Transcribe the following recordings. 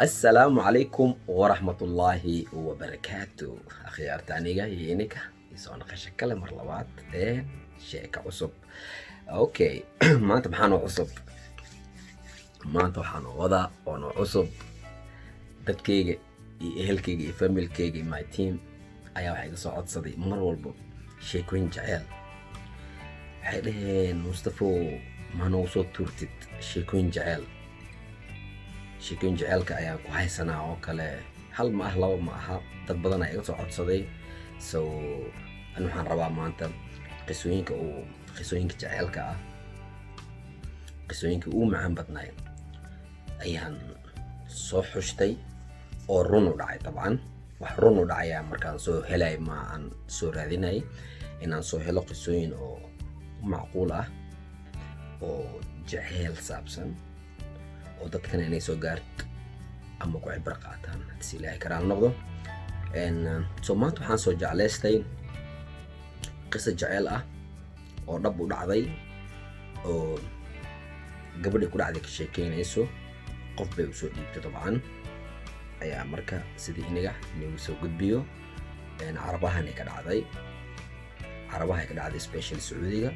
السلام عليكم ورحمة الله وبركاته أخيار تانيغا يينيكا يسونا قشكالة مرلوات شيكا عصب أوكي maanta maxaan cusub maanta waxaan wadaa oo cusub dadkayga iyo ehelkayga iyo familkayga iyo my team ayaa waxay ka soo codsaday mar walba sheekooyin jacayl waxay dhaheen Mustafo ma noo soo turtid sheekooyin jacaylka ayaan ku haysanaa oo kale hal ma ah laba ma aha dad badan ayaa iga soo codsaday so an waxaan rabaa maanta qisooyinka jacaylka ah qisooyinka ugu macaan badnaay ayaan soo xushtay oo run u dhacay dabcan wax run u dhacaya markaan soo helay ma aan soo raadinay inaan soo helo qisooyin oo macquul ah oo jacayl saabsan oo dadkana inay soo gaarto ama ku cibro qaataan si ilaahay karaal noqdo so maanta waxaan soo jeclaystay qiso jacayl ah oo dhab u dhacday oo gabadha ku dhacday ka sheekeynayso qof bay u soo dhiibtay dabcan ayaa marka sidii inaga inuu soo gudbiyo carabahan ay ka dhacday special Sacuudiga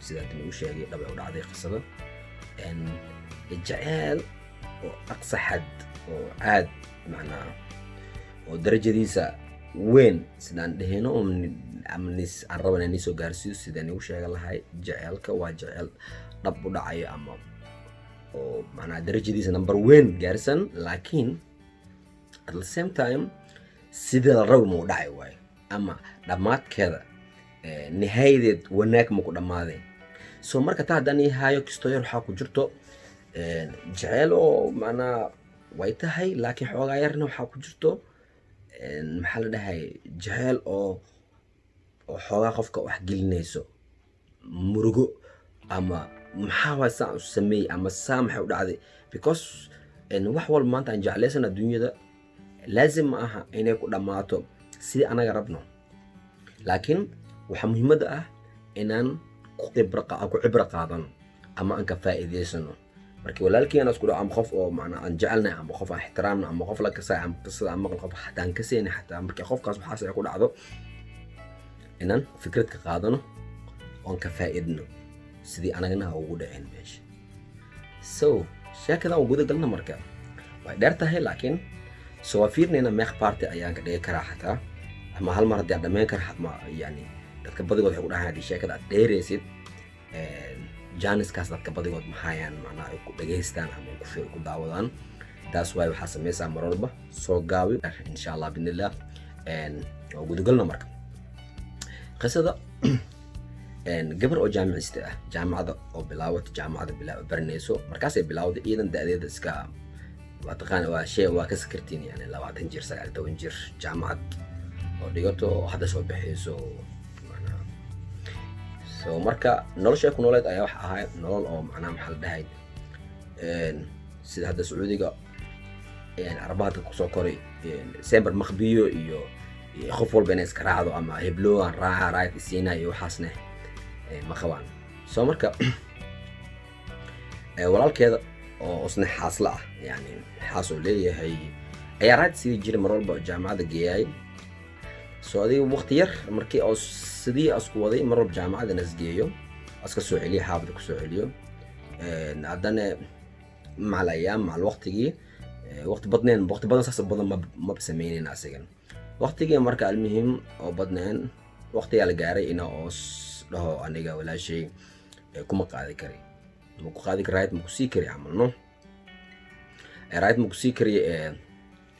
sida inuu sheegay dhab u dhacday qisada jacayl oo aqsa xad oo aad macnaa oo darajadiisa weyn sidaan dhahayno amnis arabana inay soo gaarsiyo sidaan ugu sheega lahay jacaylka waa jacayl dhab u dhacayo ama oo macnaa darajadiisa number weyn gaarsan laakiin at the same time sida la rabo ma u dhacay waay ama dhamaadkeeda nihayadeed wanaag ma ku dhamaaday so marka taa haddaan hayo kisto yar waxaa ku jirto jacayl oo macnaa way tahay laakiin xoogaa yarna waxaa ku jirto maxaa la dhahay jacayl oo xoogaa qofka wax gelinayso murugo ama maxaa waa saan u sameeyey ama saa maxay u dhacday because wax walba maanta aan jeclaysan adduunyada laazim ma aha inay ku dhammaato sidii anaga rabno laakiin waxaa muhiimadda ah inaan ku cibro qaadano ama aan ka faa'iidaysano markii walaalkii aan isku dhaco ama qof oo macnaa aan jecelnahay ama qof aan ixtiraamno ama qof la kasay ama qisada ama qof xataa aan kasayna xataa markii qofkaas waxaas ay ku dhacdo inaan fikrad ka qaadano oon ka faa'iidno sidii anagana ugu dhaceen meesha so sheekada aan guda galna marka way dheer tahay laakiin so waa fiirnayna meeq party ayaan ka dhigi karaa xataa ama hal mar haddii aan dhammayn kara ma yani dadka badigood waxay ku dhahaan haddii sheekada aad dheeraysid jaaniskaas dadka badigood maxaayaan macnaa ay ku dhageystaan ama ku daawadaan taas waay waxaa samaysaa mar walba soo gaabi insha allah bidnillah waa gudagalna marka qisada gabar oo jaamiciste ah jaamacada oo baranayso markaasay bilaawday iidan da'deeda iska waa taqaan waa shay waa ka sakartiin yani 20 jir 19 jir jaamacad oo dhigato hadda soo bixayso so marka nolosha ku nooleed ayaa wax ahayd nolol oo macnaa maxaa la dhahay sida hadda Sacuudiga Arabada ku soo koray December maqbiyo iyo qof walba inay iska raacdo ama heblo aan raaca raayid isiina iyo waxaasna ma qabaan so marka walaalkeeda oo isna xaasla ah yani xaasoo leeyahay ayaa raad sidii jiray mar walba jaamacada geeyay so adiga waqti yar markii oo sidii asku waday mar walba jaamacada nasgeeyo aska soo celiyo xaabada ku soo celiyo haddana macalayaam macal waqtigii waqti badan saas badan ma sameynayna asigan waqtigii marka almuhim oo badnaan waqtiga la gaaray ina oo dhaho aniga walaashay kuma qaadi kari ma ku qaadi karayd ma ku sii kari amalno rayd ma ku sii kari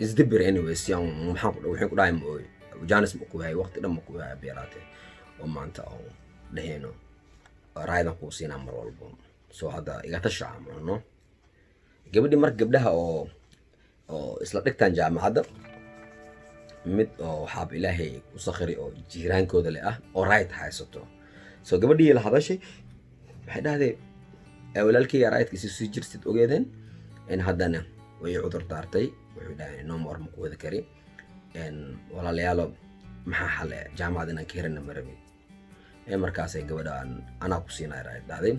isdibir anyways yan maxaa waxay ku dhahay mooy jaanis ma ku hay waqti dhan ma ku hay beeraate oo maanta oo dhahayno raydan ku siinaa mar walba soo hadda iga tasha amalno gabadhi marka gabdhaha oo isla dhigtaan jaamacadda mid oo xaab ilaahay u sakhri oo jiiraankooda leh ah oo rayd haysato so gabadhii la hadashay waxay dhahday walaalkii raydkiisa sii jirtid ogeedeen in haddana way cudur daartay wuxuu dhahay no more ma ku wada kari walaalayaalo maxaa xale jaamacad inaan ka helana ma rabin markaasay gabadha anaa ku siinay rayd dhahday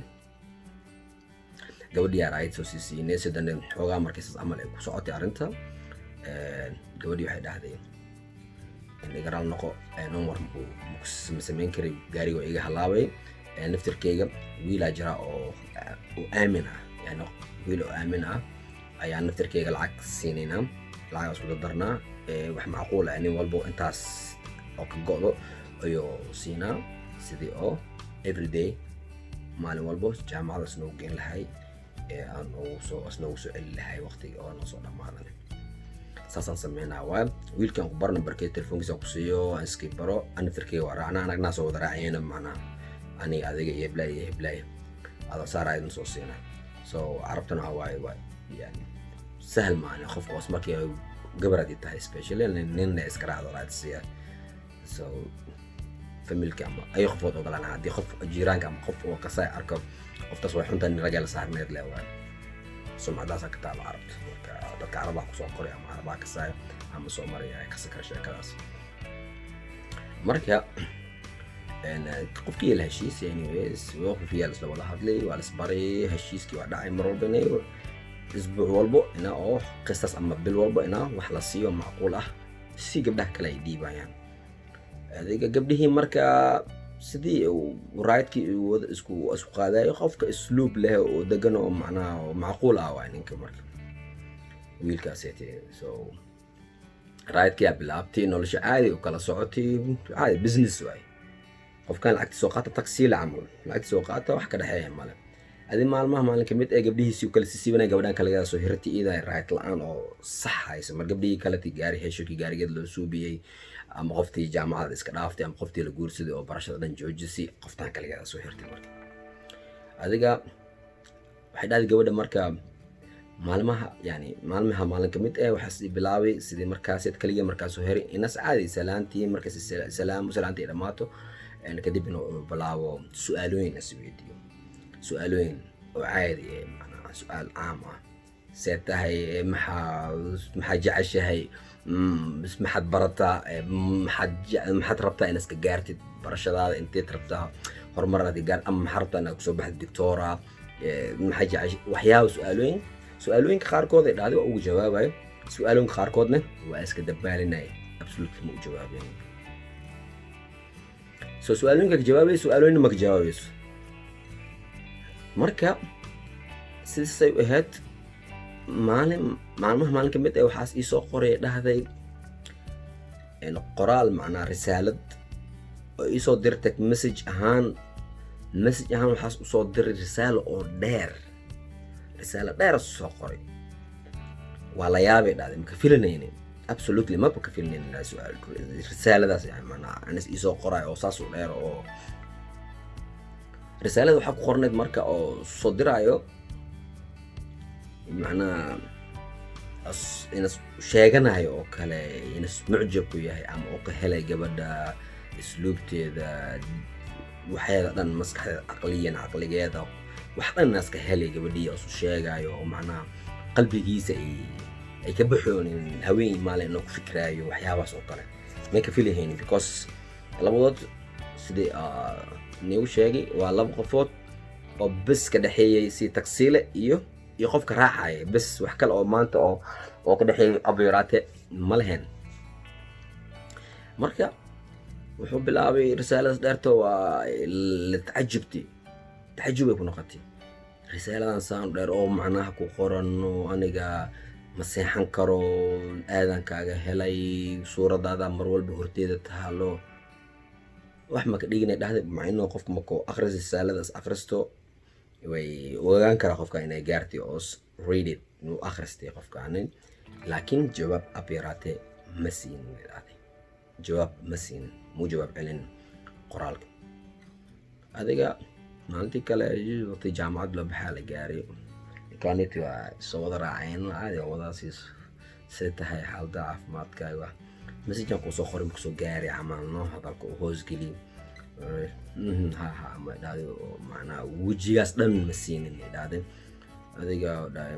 gabadhii yaa raayid soo siisiinay sidana xoogaa markiisas amal ay ku socotay arrinta gabadhii waxay dhahday igaraal noqo numar samayn karay gaariga oo iga halaabay naftirkeyga wiilaa jira oo aamin ah yani wiil oo aamin ah ayaa naftirkeyga lacag siinaynaa lacagaas ku dardarnaa wax macquul ah nin walbo intaas oo ka go'do ayuu siinaa sidii oo everyday maalin walbo jaamacada isnoogu geyn lahay aan isnoogu soo celi lahay waqtiga oo noo soo dhammaadan saasaan sameynaa waa wiilkan ku barna barkay telefoonkiisa ku siiyo aan iskii baro aan naftirkeyga waa raacnaa anagnaa soo wada raacayna macnaha aniga adiga iyo heblaay adoo saaraaydin soo siinaa so carabtana waxaa waaye waa yani sahal maani qofka hoos markii gabaradi tahay especially ninna iska raacdo raadsiya so familka ama ay qofood ogolaan haddii qof jiiraanka ama qof oo kasay arko qoftaas way xuntaan ragaal saarneed leh waa sumcadaas ka taala carabta marka dadka carabaa ku soo qoray ama carabaa kasay ama soo maray ay ka sakar sheekadaas marka qofkii la heshiis anyways waqti fiican isla wada hadlay waa la isbaray heshiiskii waa dhacay mar walba inay isbuuc walbo ina oo qisas ama bil walbo ina wax la siiyo macquul ah si gabdhaha kale ay dhiibayaan adiga gabdhihii marka sidii raayidkii wada isku qaadayo qofka isluub leh oo degan oo macnaha macquul ah waa ninka marka wiilkaas yeetay so raayidkii bilaabtay nolosha caadi oo kala socotay caadi business way qofkan lacagta soo qaata taxi la amal lacagta soo qaata wax ka dhaxeeya male adi maalin kamid ee gabdhihiisii kala siisibanay gabadhan kale soo hirtay iiday raayid la'aan oo sax haysa mar gabdhihii kale gaari heshookii gaarigeed loo suubiyay ama qoftii jaamacada iska dhaaftay ama qoftii la guursaday oo barashada dhan joojisay qoftan kale soo hirtay marka adiga waxay dhahday gabadha marka maalin kamid waxaas bilaabay sidii markaas kaliya markaas soo heray inas caadi salaantii markaas salaantii dhamaato kadib inuu bilaabo su'aalooyin isweydiiyo su'aalooyin oo caadi macnaha su'aal caam ah seetahay maxaa jeceshahay maxaad barataa maxaad rabtaa inaad iska gaartid barashadaada inteed rabtaa horumar aad gaar ama maxaad rabtaa inaad kusoo baxdid doctora maxaa jeceshay waxyaabo su'aalooyinka qaarkood ay dhahday waa ugu jawaabayo su'aalooyinka qaarkoodna waa iska dabaalinaya absolutely ma u jawaabayo so su'aalooyinka ka jawaabay su'aalooyinka ma ka jawaabayso marka sidaasay u ahayd maalin ka mid waxaas ii soo qoray dhahday qoraal macnaa risaalad oo ii soo dirtay message ahaan waxaas u soo diray risaalo oo dheer soo qoray waa la yaabay dhahday ma ka filanaynin absolutely ma ka filanaynin su'aal risaaladaas yani macnaa anas ii soo qoray oo saas u dheer oo risaalada waxaa ku qorneyd marka oo soo diraayo macnaa inas sheeganayo oo kale inas mucjab ku yahay ama oo ka helay gabadha isluubteeda waxyaada dhan maskaxdeeda caqligeeda wax dhan inas ka helay gabadhii oo sheegayo oo macnaa qalbigiisa ay ka baxoonin haween maalin inuu ku fikraayo waxyaabaas oo kale may ka filayhaynin because labadood sidii nigu sheegay waa laba qofood oo bes ka dhaxeeyay si taksiile iyo qofka raacaya bes wax kale oo maanta oo ka dhaxeeyay abeeraate ma lahayn marka wuxuu bilaabay risaaladaas dheerto waa la tacajubay ku noqotay risaaladan saan dheer oo macnaha ku qoran oo aniga ma seexan karo aadankaaga helay suuradaada mar walba horteeda taalo wax ma ka dhiginay dhahday macnaa qofka markuu akhriyo risaaladaas akhristo way ogaan karaa qofka inay gaartay oo read it inuu akhristay qofkaanin laakiin jawaab abeeraate ma siinin muu jawaab celin qoraalka adiga maalintii kale waqti jaamacad loo baxaa la gaaray kaaniti waa soo wada raaceen caadi wadaasiis say tahay xaalada caafimaadkaaga message ku soo qoray kusoo gaaray camalno hadalka u hoosgeli ma dhahday oo macnaa wejigaas dhan ma siinin dhahday adiga dhahay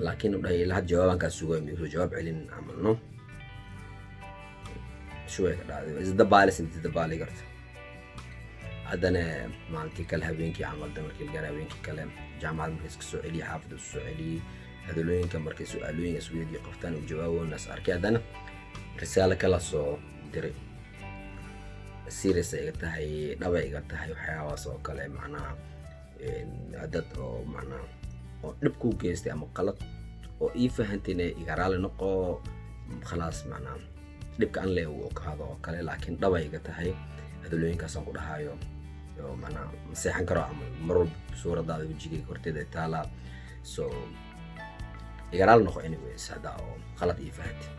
laakiin dhahay ilaa jawaabankaas sugay miyuu jawaab celin camalno شوية قاعد إذا دبالي سنت دبالي قرت haddana maalintii kale habeenkii camal damarkii gaar habeenkii kale jaamacad markay iska soo celiye xaafadda isu soo celiyey hadalooyinka markay su-aalooyin isweydiyo qoftaan uu jawaabonaas arkay haddana risaalo kala soo diray serious iga tahay dhaba iga tahay waxyaabahaas oo kale macnaha dad oo macnaha oo dhib ku geystay ama qalad oo ii fahantayna iga raali noqo khalaas macnaha dhibka aan leeyahay uu okaado oo kale laakiin dhaba iga tahay hadalooyinkaasaan ku dhahayo oo macnaha maseexan karo ama mar walba suuradaada wejigayga horteeda taala so iga raali noqo anyways hadda oo qalad ii fahantay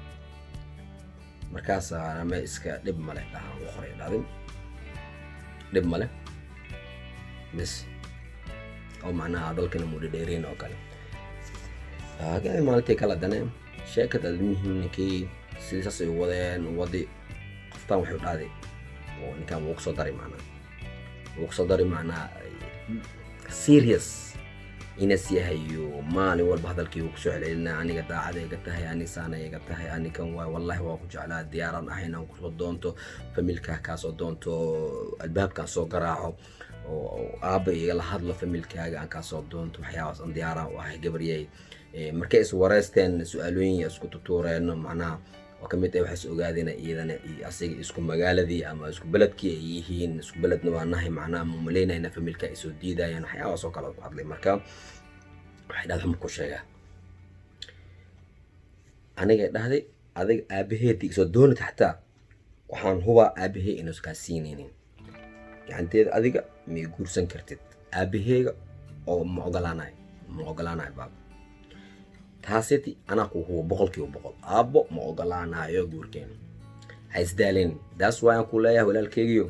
markaas ama iska dhib male dhahaan u qoray dhadin dhib male bas oo macnaha dalkana muddo dheereen oo kale aga maalintii kala dane sheekada muhiimkii sidaas ay wadeen wadi qoftaan wuxuu dhaaday oo ninkan wuu soo daray macnaha serious inas yahayo maalin walba hadalkii uu ku soo celcelinaa aniga daacada iga tahay aniga saana iga tahay anigan wallahi waa ku jeclaa diyaaran ahayn aan kusoo doonto familkaa kaasoo doonto albaabkaan soo garaaco oo aabba igala hadlo familkaaga aan kaasoo doonto waxyaabaas aan diyaaraan u ahay gabaryay markay is wareysteen su-aalooyin isku tutuureen macnaha oo kamid ah waxaas ogaadeen iyadana asiga isku magaaladii ama isku beledkii ay yihiin isku beledna waa nahay macnaha maleynayna familka ay soo diidayaan waxyaabaas oo kale ku hadlay marka waxay dhahday ku sheegaa aniga dhahday adiga aabaheedii soo doonid xataa waxaan hubaa aabahee inuu iska siinaynin gacanteeda adiga ma guursan kartid aabaheega oo ma ogolaanayo baab taasiti anaa ku hubo 100% aabbo ma ogolaanayo guurkeena ha isdaalin that's why aan ku leeyahay walaalkeygiyo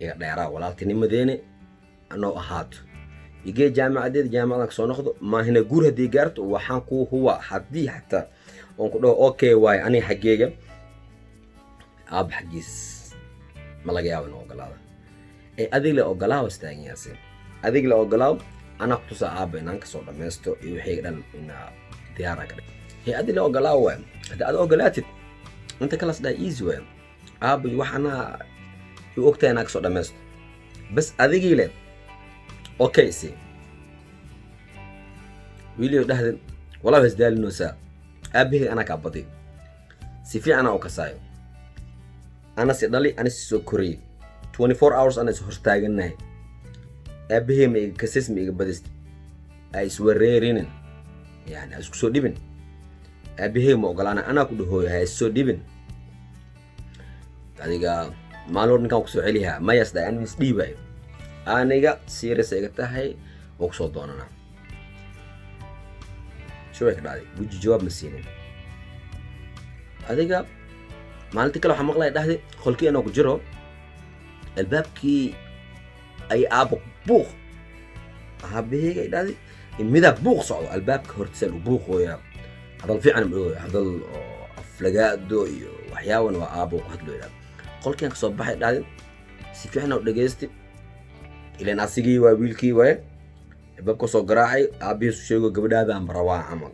iga dheeraa walaaltinimadeena anoo ahaato igee jaamacadan soo noqdo maahina guur haddii gaarto waxaan ku huwa haddii xataa oon ku dhaho okay waay aniga xaggeega aab xaggiis ma laga yaabo inuu ogolaado adig la ogolaaw istaagiyaasi adig la ogolaaw anaa ku tusaa aabba inaan kasoo dhammaysto iyo wixii dhan inaa diyaara ka dhig adig la ogolaaw waay haddii aad ogolaatid inta kalas dhaa easy waay aabba wax anaa uu ogtahay inaa kasoo dhammaysto bas adigii le okay si wiilio dhahdan walaa isdaalinoosaa aabahey anaa kaa badiyo si fiican aan u kasaayo ana si dhali ana si soo koriyey 24 hours ana is hortaaganahay aabahey ma iga kasis ma iga badist ay iswareerinin yani isku soo dhibin aabahey ma ogolaana anaa ku dhahooyo ha is soo dhibin adiga maalin ninkaan ku soo celiyaa mayas dhaa aan is dhiibayo aniga serious iga tahay oo ku soo doonana شوي كده وجي جواب مسينين هذيك مالتي كلو حمقلا دحدي خلكي انا كجرو البابكي اي ابو بوخ هابيه دحدي ميدا بوخ صعو البابك هرتسل وبوخ ويا هذا فعلا هذا افلقادو وحياون وابو هدلو يلا خلكي انا كسو بخاي دحدي سي فيعنا ودغيستي الى ناسيغي وا ويلكي وا babka soo garaacay aabihiisu sheego gabadhaada aan barawaa camal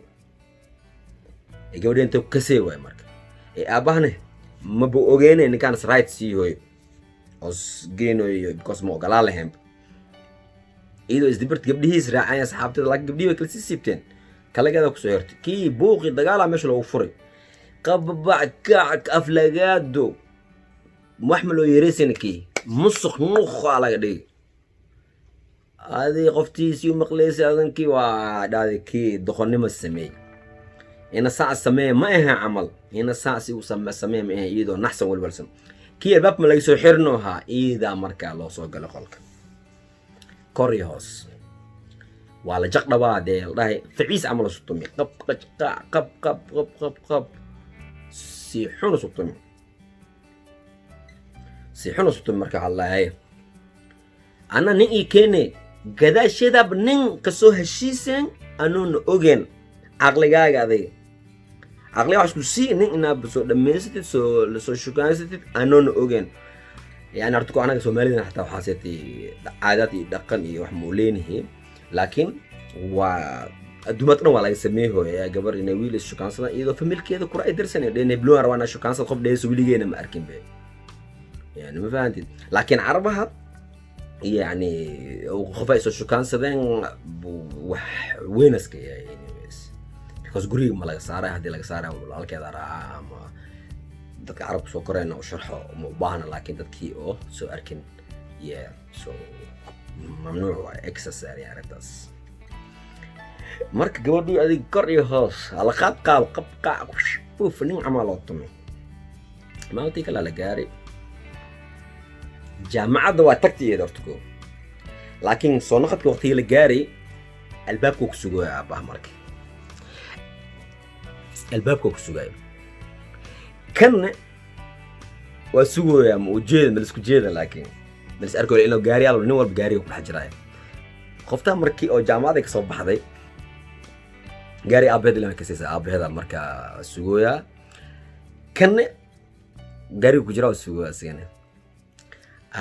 gabadha inta ka see way marka aabahane ma buu ogeynay ninkaan right sii hooyo os geenoyo because ma ogolaa lahayn ido isdibirta gabdhihiis raacay asxaabtada laakiin gabdhihii way kala sii siibteen kalageeda ku soo yartay kii buuqi dagaala meesha lagu furay qabbac aflagaado maxmalo yereesanki musuq nuuqa laga dhigay هذه قفتي مقليس أذنكي وعادكي دخلني مسمي هنا ساعة سمي ما إيه عمل هنا ساعة وسمى سمي ما إيه إيده نحسن والبلسم كي الباب ملاقي سو حرنوها إذا مركا الله سوق لخلق كوريوس وعلى جقنا بعد الله فعيس عمل سطمي قب سيحون سطمي مركا الله هاي أنا نيجي كني gadaasheeda nin ka soo heshiiseen anuuna ogeyn aqligaaga adiga aqliga wax ku sii nin inaad soo dhammaysatid soo shukaansated anuuna ogeyn yani artiko anaga Soomaalida xataa waxaa seetay caadad iyo dhaqan iyo wax muuleenihiin laakiin waa adumadna waa laga sameeyo gabar inay wiil is shukaansada iyadoo familkeeda ku raay dirsanay dheene blower wana shukaansad qof dhees wiligeena ma arkin be yani ma fahantin laakiin Carabaha يعني وقفا يسو شكان سدين وينسك يعني because guriga ma laga saaray hadii laga saaray walaalkeeda raaca ama dadka carab soo korayna oo sharxo ma u baahna laakiin dadkii oo soo arkin so mamnuuc waa exercise arrintaas marka gabadhu adig kor iyo hoos ala qabqa uf nin camal oo tumay maalintii kale la gaaray jaamacadda waa tagtiyeed hortgo laakiin soo noqodkii waqtigii la gaaray albaabku ku sugay aabbaha markii albaabku ku sugay kan waa sugooya ma ujeeda ma isku jeeda laakiin bal arko inuu gaariyaal nin walba gaariga ku dhex jiray qofta markii oo jaamacada ka soo baxday gaari aabaheed la kasaysa aabaheeda marka sugooya kan gaariga ku jira sugooya sigana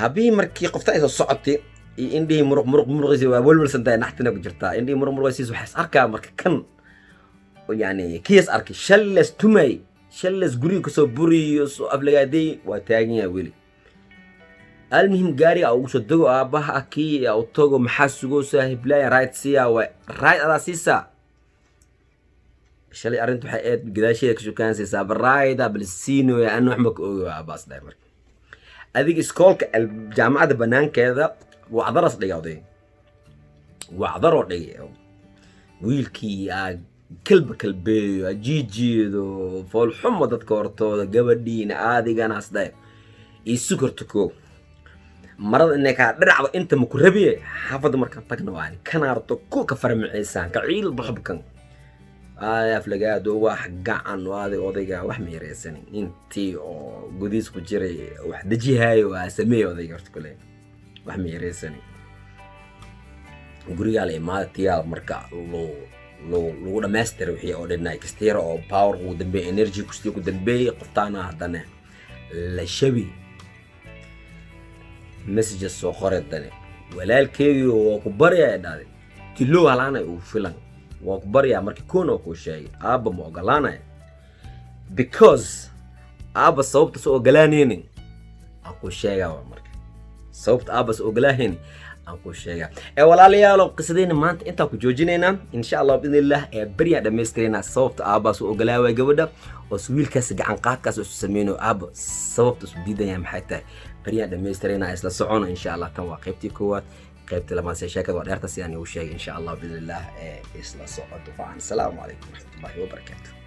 abi markii qofta ay soo socotay indii muruqisi waa walwalsantahay naxtina ku jirtaa indii muruqisi waxaas arkaa marka kan يعني كيس أركي شلس تومي شلس قريب كسو بري أفلقادي وتاجني أولي المهم جاري أو صدقو أباها أكي أو توجو محسوجو ساهب لا رايت سيا ورايت على سيسا شلي أرنتو حقيقة قداشي كشو كان سيسا بالرايدة بالسينو يا أنو حمك أباس دايمر هذيك سكولك الجامعة بنان كذا وعذرس لياضي وعذروا لي ويلكي كلبي جيجيدو فول حمى dadka hortooda gabadhiina aadigan asday isukurtuko marada inay ka dhacdo inta ma ku rabiye xafad marka tagna waan kanaarto ku ka farmicaysan ka ciil baxbkan aflagaado wax gacan waadi odayga wax meereysan intii oo gudiis ku jiray wax dajihayo waa sameeyo odayga horta kale wax meereysan guriga la imaadtiya marka لو دماستر وحي او دنا كستير او باور او دنبي انرجي كستي كو دنبي قفتانا هدنا لا شبي مسج سو خريدني walaalkeeyo waa ku baryaa dhaaday tilo halaana uu filan waa ku baryaa markii koon ku sheegay aaba ma ogolaanay because aaba sababta soo ogolaaneen aku sheegaa markii sababta aaba soo ogolaaneen aku sheegaa walaalayaal qisadeyna maanta inta ku joojinayna insha Allah biidnillah bariya dhameystirina sababta aaba soo ogolaaway gabadha oo wiilkaas gacan qaadkaas oo sameeyno aaba sababta soo diidaya maxay tahay bariya dhameystirina isla socono insha Allah tan waa qaybtii koowaad qaybta labaad sheekada waa dheerta si aan u sheegay insha Allah biidnillah isla socoto faan salaamu alaykum wa rahmatullahi wa barakatuh